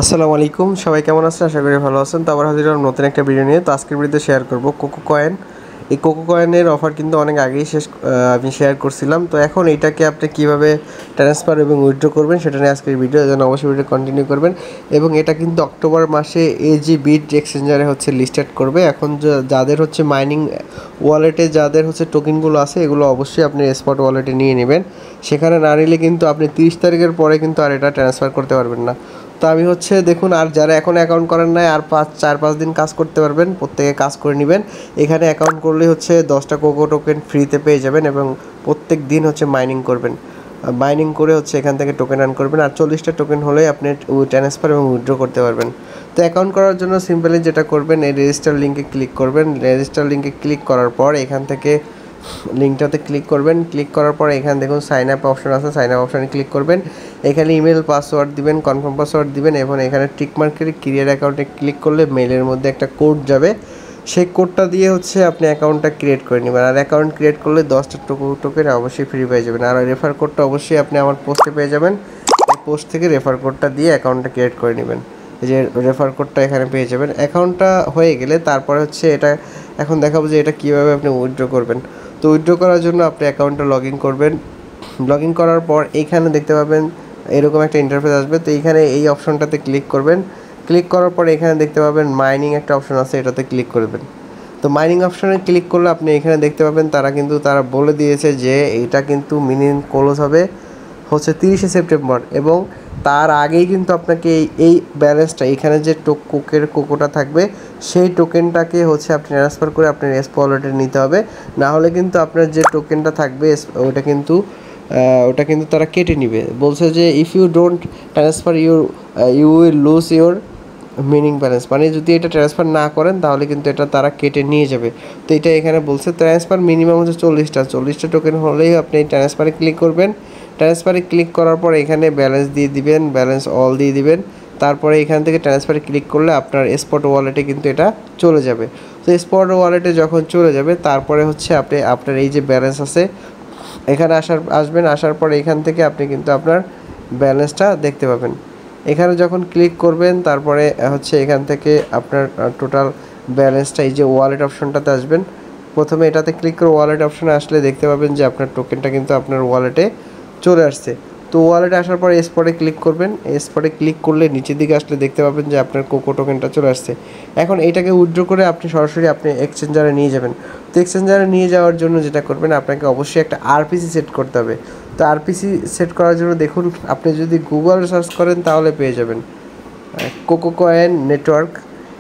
আসসালামু আলাইকুম, সবাই কেমন আছেন? আশা করি ভালো আছেন। তো আবার হাজির হলাম নতুন একটা ভিডিও নিয়ে। তো আজকের ভিডিওতে শেয়ার করব কোকো কয়েন। এই কোকো কয়েনের অফার কিন্তু অনেক আগেই আমি শেয়ার করছিলাম। তো এখন এইটাকে আপনি কীভাবে ট্রান্সফার এবং উইথড্র করবেন সেটা নিয়ে আজকের ভিডিও, যেন অবশ্যই ভিডিও কন্টিনিউ করবেন। এবং এটা কিন্তু অক্টোবর মাসে এজি বিট এক্সচেঞ্জারে হচ্ছে লিস্টেড করবে। এখন যাদের হচ্ছে মাইনিং ওয়ালেটে যাদের হচ্ছে টোকেনগুলো আছে, এগুলো অবশ্যই আপনি স্পট ওয়ালেটে নিয়ে নেবেন। সেখানে না নিলে কিন্তু আপনি 30 তারিখের পরে কিন্তু আর এটা ট্রান্সফার করতে পারবেন না। তো আমি হচ্ছে দেখুন, আর যারা এখন অ্যাকাউন্ট করেন নাই, আর 4-5 দিন কাজ করতে পারবেন, প্রত্যেকে কাজ করে নেবেন। এখানে অ্যাকাউন্ট করলে হচ্ছে 10টা কোকো টোকেন ফ্রিতে পেয়ে যাবেন এবং প্রত্যেক দিন হচ্ছে মাইনিং করবেন। মাইনিং করে হচ্ছে এখান থেকে টোকেন আর্ন করবেন, আর 40টা টোকেন হলেই আপনি ট্রান্সফার এবং উইথড্র করতে পারবেন। তো অ্যাকাউন্ট করার জন্য সিম্পলি যেটা করবেন, এই রেজিস্টার লিঙ্কে ক্লিক করবেন। রেজিস্টার লিঙ্কে ক্লিক করার পর এখান থেকে লিঙ্কটাতে ক্লিক করবেন। ক্লিক করার পর এখানে দেখুন সাইন আপ অপশন আছে, সাইন আপ অপশানে ক্লিক করবেন। এখানে ইমেল পাসওয়ার্ড দিবেন, কনফার্ম পাসওয়ার্ড দিবেন এবং এখানে টিক মার্ক করে ক্রিয়েট অ্যাকাউন্টে ক্লিক করলে মেলের মধ্যে একটা কোড যাবে। সেই কোডটা দিয়ে হচ্ছে আপনি অ্যাকাউন্টটা ক্রিয়েট করে নেবেন। আর অ্যাকাউন্ট ক্রিয়েট করলে 10টা টোকেন অবশ্যই ফ্রি পেয়ে যাবেন। আর রেফার কোডটা অবশ্যই আপনি আমার পোস্টে পেয়ে যাবেন। এই পোস্ট থেকে রেফার কোডটা দিয়ে অ্যাকাউন্টটা ক্রিয়েট করে নেবেন। এই যে রেফার কোডটা এখানে পেয়ে যাবেন। অ্যাকাউন্টটা হয়ে গেলে তারপরে হচ্ছে এটা এখন দেখাবো যে এটা কীভাবে আপনি উইথড্র করবেন। তো উইথড্র করার জন্য আপনি অ্যাকাউন্টে লগ ইন করবেন। লগ ইন করার পর এইখানে দেখতে পাবেন এরকম একটা ইন্টারফেস আসবে। তো এইখানে এই অপশনটাতে ক্লিক করবেন। ক্লিক করার পর এখানে দেখতে পাবেন মাইনিং একটা অপশন আছে, এটাতে ক্লিক করবেন। তো মাইনিং অপশনে ক্লিক করলে আপনি এখানে দেখতে পাবেন তারা বলে দিয়েছে যে এটা কিন্তু মিনিমাম ক্লোজ হবে হচ্ছে 30শে সেপ্টেম্বর, এবং তার আগেই কিন্তু আপনাকে এই ব্যালেন্সটা এখানে যে কোকোটা থাকবে সেই টোকেনটাকে হচ্ছে আপনি ট্রান্সফার করে আপনার এসপো ওয়ালেটে নিতে হবে। না হলে কিন্তু আপনার যে টোকেনটা থাকবে ওটা কিন্তু তারা কেটে নিবে। বলছে যে if you don't transfer you will lose your meaning balance, মানে যদি এটা ট্রান্সফার না করেন তাহলে কিন্তু এটা তারা কেটে নিয়ে যাবে। তো এটা এখানে বলছে ট্রান্সফার মিনিমাম হচ্ছে 40টা টোকেন হলেই আপনি ট্রান্সফারে ক্লিক করবেন। ট্রান্সফারে ক্লিক করার পর এখানে ব্যালেন্স দিয়ে দিবেন, ব্যালেন্স অল দিয়ে দিবেন। তারপরে এখান থেকে ট্রান্সফারে ক্লিক করলে আপনার স্পট ওয়ালেটে কিন্তু এটা চলে যাবে। তো স্পট ওয়ালেটে যখন চলে যাবে তারপরে হচ্ছে আপনি আপনার এই যে ব্যালেন্স আছে এখানে আসার পর এখান থেকে আপনি কিন্তু আপনার ব্যালেন্সটা দেখতে পাবেন। এখানে যখন ক্লিক করবেন তারপরে হচ্ছে এখান থেকে আপনার টোটাল ব্যালেন্সটা এই যে ওয়ালেট অপশনটাতে আসবেন। প্রথমে এটাতে ক্লিক করে ওয়ালেট অপশনে আসলে দেখতে পাবেন যে আপনার টোকেনটা কিন্তু আপনার ওয়ালেটে চলে আসছে। তো ওয়ালেটে আসার পরে স্পটে ক্লিক করবেন। স্পটে ক্লিক করলে নিচের দিকে আসলে দেখতে পাবেন যে আপনার কোকো টোকেনটা চলে আসছে। এখন এইটাকে উইথড্র করে আপনি সরাসরি আপনি এক্সচেঞ্জারে নিয়ে যাবেন। তো এক্সচেঞ্জারে নিয়ে যাওয়ার জন্য যেটা করবেন, আপনাকে অবশ্যই একটা আরপিসি সেট করতে হবে। তো আরপিসি সেট করার জন্য দেখুন, আপনি যদি গুগল সার্চ করেন তাহলে পেয়ে যাবেন cocoa coin network.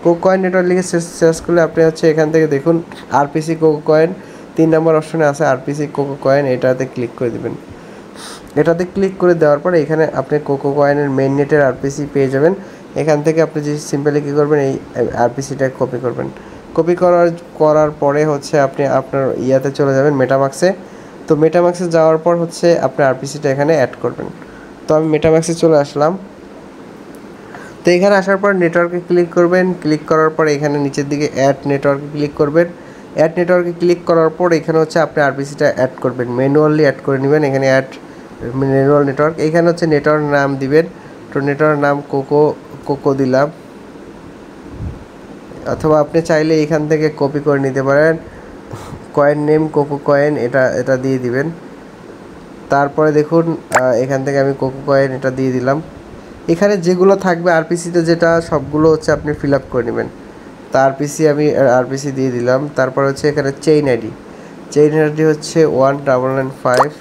Cocoa coin network লিখে সার্চ করলে আপনি হচ্ছে এখান থেকে দেখুন আরপিসি কোকো কয়েন 3 নম্বর অপশনে আছে আরপিসি কোকো কয়েন, এটাতে ক্লিক করে দেবেন। এটাতে ক্লিক করে দেওয়ার পরে এখানে আপনি কোকো কয়েনের মেইন নেটের আরপিসি পেয়ে যাবেন। এখান থেকে আপনি যে সিম্পলি কী করবেন, এই আরপিসিটা কপি করবেন। কপি করার পরে হচ্ছে আপনি আপনার ইয়াতে চলে যাবেন মেটামাক্সে। তো মেটামাক্সে যাওয়ার পর হচ্ছে আপনি আরপিসিটা এখানে অ্যাড করবেন। তো আমি মেটামাক্সে চলে আসলাম। তো এখানে আসার পর নেটওয়ার্কে ক্লিক করবেন। ক্লিক করার পর এখানে নিচের দিকে অ্যাড নেটওয়ার্কে ক্লিক করবেন। অ্যাড নেটওয়ার্কে ক্লিক করার পর এখানে হচ্ছে আপনি আরপিসিটা অ্যাড করবেন, ম্যানুয়ালি অ্যাড করে নেবেন। এখানে অ্যাড ম্যানুয়াল নেটওয়ার্ক, এখানে হচ্ছে নেটওয়ার্ক নাম দিবেন। তো নেটওয়ার্ক নাম কোকো দিলাম, অথবা আপনি চাইলে এখান থেকে কপি করে নিতে পারেন। কয়েন নেম কোকো কয়েন, এটা দিয়ে দিবেন। তারপরে দেখুন এখান থেকে আমি কোকো কয়েন এটা দিয়ে দিলাম। এখানে যেগুলো থাকবে আরপিসিতে যেটা সবগুলো হচ্ছে আপনি ফিল আপ করে নেবেন। তা আমি আরপিসি দিয়ে দিলাম। তারপর হচ্ছে এখানে চেইন আইডি হচ্ছে 1995।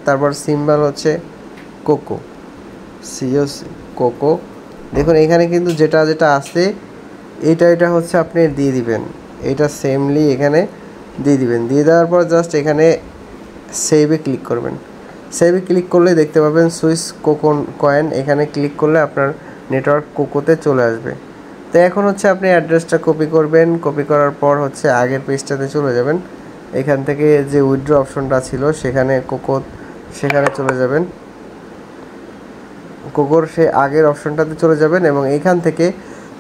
তারপর সিম্বল হচ্ছে কোকো, কোকো। দেখুন এখানে কিন্তু যেটা আছে এটা হচ্ছে আপনি দিয়ে দিবেন। এটা সেমলি এখানে দিয়ে দিবেন। দিয়ে দেওয়ার পর জাস্ট এখানে সেভে ক্লিক করবেন। সেভে ক্লিক করলে দেখতে পাবেন সুইস কোকো কয়েন, এখানে ক্লিক করলে আপনার নেটওয়ার্ক কোকোতে চলে আসবে। তো এখন হচ্ছে আপনি অ্যাড্রেসটা কপি করবেন। কপি করার পর হচ্ছে আগের পেজটাতে চলে যাবেন। এখান থেকে যে উইথড্র অপশনটা ছিল সেখানে চলে যাবেন। কোকোর সেই আগের অপশনটাতে চলে যাবেন এবং এইখান থেকে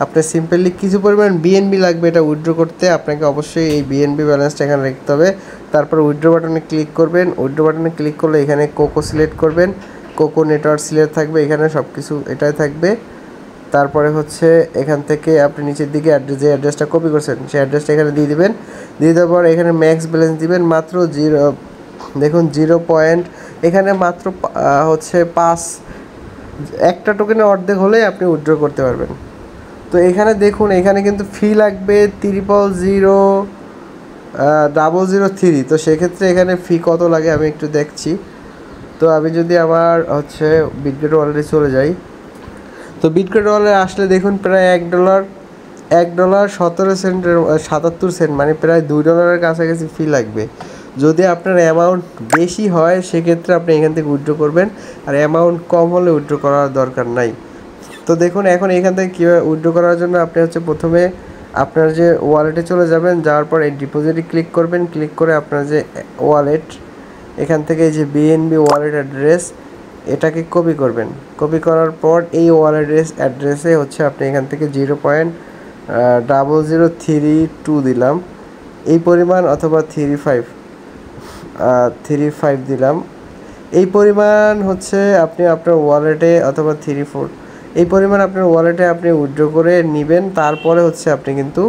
আপনি সিম্পলি কিছু পরিমাণ বিএনবি লাগবে এটা উইথড্র করতে। আপনাকে অবশ্যই এই বিএনবি ব্যালেন্সটা এখানে রাখতে হবে। তারপর উইথড্র বাটনে ক্লিক করবেন। উইথড্র বাটনে ক্লিক করলে এখানে কোকো সিলেক্ট করবেন। কোকো নেটওয়ার্ক সিলেক্ট থাকবে, এখানে সব কিছু এটাই থাকবে। তারপরে হচ্ছে এখান থেকে আপনি নিচের দিকে যে অ্যাড্রেসটা কপি করছেন সেই অ্যাড্রেসটা এখানে দিয়ে দিবেন। দিয়ে দেওয়ার পর এখানে ম্যাক্স ব্যালেন্স দিবেন মাত্র 0, দেখুন 0 পয়েন্ট, এখানে মাত্র হচ্ছে 5, একটা টোকেনের অর্ধেক হলেই আপনি উইথড্র করতে পারবেন। তো এখানে দেখুন এখানে কিন্তু ফি লাগবে 00003। তো সেক্ষেত্রে এখানে ফি কত লাগে আমি একটু দেখছি। তো আমি যদি আমার হচ্ছে বিটগেট ওয়ালেটে চলে যাই, তো বিটগেট ওয়ালেটে আসলে দেখুন প্রায় $1.17 মানে প্রায় $2 কাছাকাছি ফি লাগবে। যদি আপনার অ্যামাউন্ট বেশি হয় সেক্ষেত্রে আপনি এখান থেকে উইথড্র করবেন, আর অ্যামাউন্ট কম হলে উইথড্র করার দরকার নাই। তো দেখুন এখন এখান থেকে কীভাবে উইথড্র করার জন্য আপনি হচ্ছে প্রথমে আপনার যে ওয়ালেটে চলে যাবেন, যাওয়ার পর এই ডিপোজিটে ক্লিক করবেন, ক্লিক করে আপনার যে ওয়ালেট এখান থেকে এই যে বিএনবি ওয়ালেট অ্যাড্রেস এটাকে কপি করবেন। কপি করার পর এই ওয়ালেট অ্যাড্রেসে হচ্ছে আপনি এখান থেকে 0.0032 দিলাম এই পরিমাণ, অথবা 35 দিলাম এই পরিমাণ হচ্ছে আপনি আপনার ওয়ালেটে, অথবা 34 এই পরিমাণ আপনার ওয়ালেটে আপনি উইথড্র করে নেবেন। তারপরে হচ্ছে আপনি কিন্তু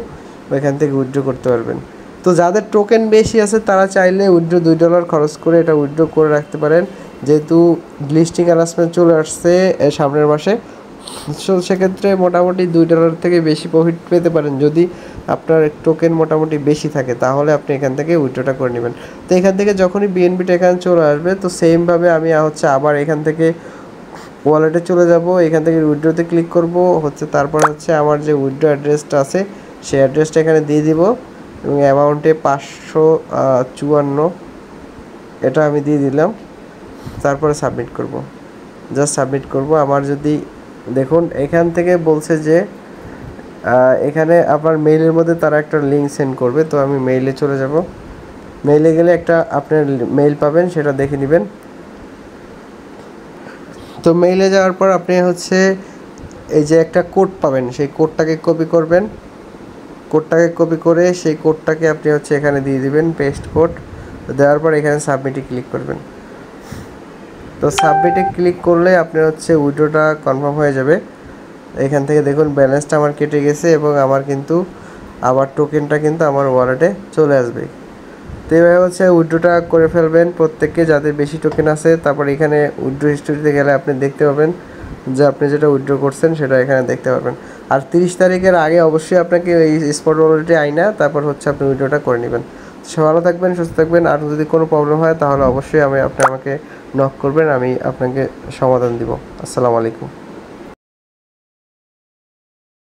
ওইখান থেকে উইথড্র করতে পারবেন। তো যাদের টোকেন বেশি আছে তারা চাইলে উইথড্র $2 খরচ করে এটা উইথড্র করে রাখতে পারেন, যেহেতু লিস্টিং অ্যানাউন্সমেন্ট চলে আসছে সামনের মাসে। সো সেক্ষেত্রে মোটামুটি $2 থেকে বেশি প্রফিট পেতে পারেন। যদি আপনার টোকেন মোটামুটি বেশি থাকে তাহলে আপনি এখান থেকে উইথড্রটা করে নেবেন। তো এখান থেকে যখনই বিএনবিটা এখানে চলে আসবে, তো সেমভাবে আমি হচ্ছে আবার এখান থেকে ওয়ালেটে চলে যাব, এখান থেকে উইথড্রতে ক্লিক করব হচ্ছে, তারপর হচ্ছে আমার যে উইথড্র অ্যাড্রেসটা আছে সেই অ্যাড্রেসটা এখানে দিয়ে দিব, এবং অ্যামাউন্টে 554 এটা আমি দিয়ে দিলাম। তারপরে সাবমিট করব, জাস্ট সাবমিট করব। আমার যদি দেখুন এখান থেকে বলছে যে এখানে আপনার মেইলের মধ্যে তারা একটা লিঙ্ক সেন্ড করবে। তো আমি মেইলে চলে যাব, মেইলে গেলে একটা আপনার মেইল পাবেন, সেটা দেখে নেবেন। তো মেইলে যাওয়ার পর আপনি হচ্ছে এই যে একটা কোড পাবেন, সেই কোডটাকে কপি করবেন। কোডটাকে কপি করে সেই কোডটাকে আপনি হচ্ছে এখানে দিয়ে দিবেন, পেস্ট কোড। দেওয়ার পর এখানে সাবমিটে ক্লিক করবেন। তো সাবমিটে ক্লিক করলে আপনার হচ্ছে উইথড্রটা কনফার্ম হয়ে যাবে। এখান থেকে দেখুন ব্যালেন্সটা আমার কেটে গেছে, এবং আমার কিন্তু আবার টোকেনটা কিন্তু আমার ওয়ালেটে চলে আসবে। তো এইভাবে হচ্ছে উইথড্রটা করে ফেলবেন প্রত্যেককে, যাদের বেশি টোকেন আছে। তারপর এখানে উইথড্র হিস্টোরিতে গেলে আপনি দেখতে পাবেন যে আপনি যেটা উইথড্র করছেন সেটা এখানে দেখতে পাবেন। আর 30 তারিখের আগে অবশ্যই আপনাকে এই স্পট ওয়ালেটে আইনা তারপর হচ্ছে আপনি উইথড্রটা করে নেবেন। সে ভালো থাকবেন, সুস্থ থাকবেন। আর যদি কোনো প্রবলেম হয় তাহলে অবশ্যই আপনি আমাকে নক করবেন, আমি আপনাকে সমাধান দিব। আসসালামু আলাইকুম।